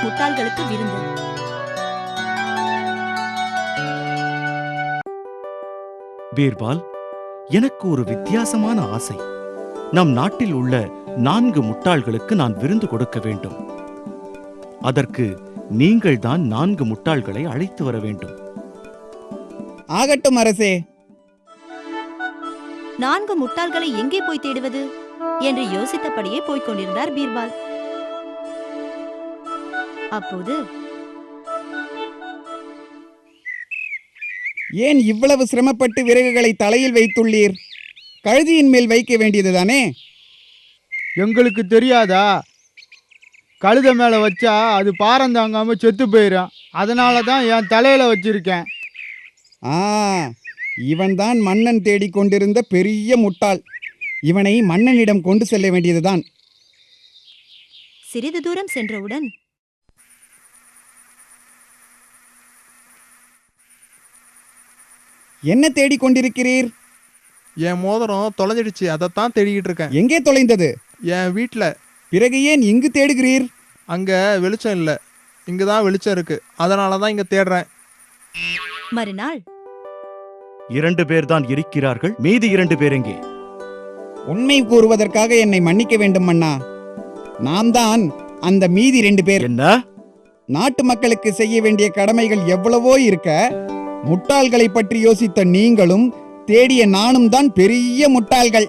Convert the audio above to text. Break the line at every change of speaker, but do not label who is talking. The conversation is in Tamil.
முட்டாள்களுக்கு விருந்து.
பீர்பால், எனக்கு ஒரு வித்தியாசமான ஆசை. நம் நாட்டில் உள்ள 4 முட்டாள்களுக்கு நான் விருந்து கொடுக்க வேண்டும். அதற்கு நீங்கள் தான் 4 முட்டாள்களை அழைத்து வர வேண்டும்.
ஆகட்டும் அரசே.
4 முட்டாள்களை எங்கே போய் தேடுவது என்று யோசித்தபடியே போய்க் கொண்டிருந்தார் பீர்பால். அப்போது,
ஏன் இவ்வளவு சிரமப்பட்டு விறகுகளை தலையில் வைத்துள்ளீர்? கழுதியின் மேல் வைக்க வேண்டியதுதானே?
எங்களுக்கு தெரியாதா? கழுத மேலே வச்சா அது பாரம் தாங்காம செத்து போயிடும். அதனால தான் என் தலையில வச்சிருக்கேன்.
இவன்தான் மன்னன் தேடிக்கொண்டிருந்த பெரிய முட்டாள். இவனை மன்னனிடம் கொண்டு செல்ல வேண்டியதுதான்.
சிறிது தூரம் சென்றவுடன்,
என்ன தேடிக்கொண்டிருக்கிறீர்?
என் மோதிரம் தொலைஞ்சிடுச்சு, அதைத்தான் தேடிக்கிட்டு இருக்கேன்.
எங்கே தொலைந்தது?
என் வீட்டில்.
பிறகு ஏன் இங்கு தேடுகிறீர்?
அங்கே வெளிச்சம் இல்லை, இங்கே தான் வெளிச்சம் இருக்கு. அதனால தான் இங்கே தேடுறேன்.
மறுநாள்
2 பேர் தான் இருக்கிறார்கள். மீதி 2 பேர் எங்கே?
உண்மை கூறுவதற்காக என்னை மன்னிக்க வேண்டும் மன்னா. நாம் தான் அந்த மீதி 2 பேர்.
என்ன?
நாட்டு மக்களுக்கு செய்ய வேண்டிய கடமைகள் எவ்வளவோ இருக்க, முட்டாள்களை பற்றி யோசித்த நீங்களும் தேடிய நானும் தான் பெரிய முட்டாள்கள்.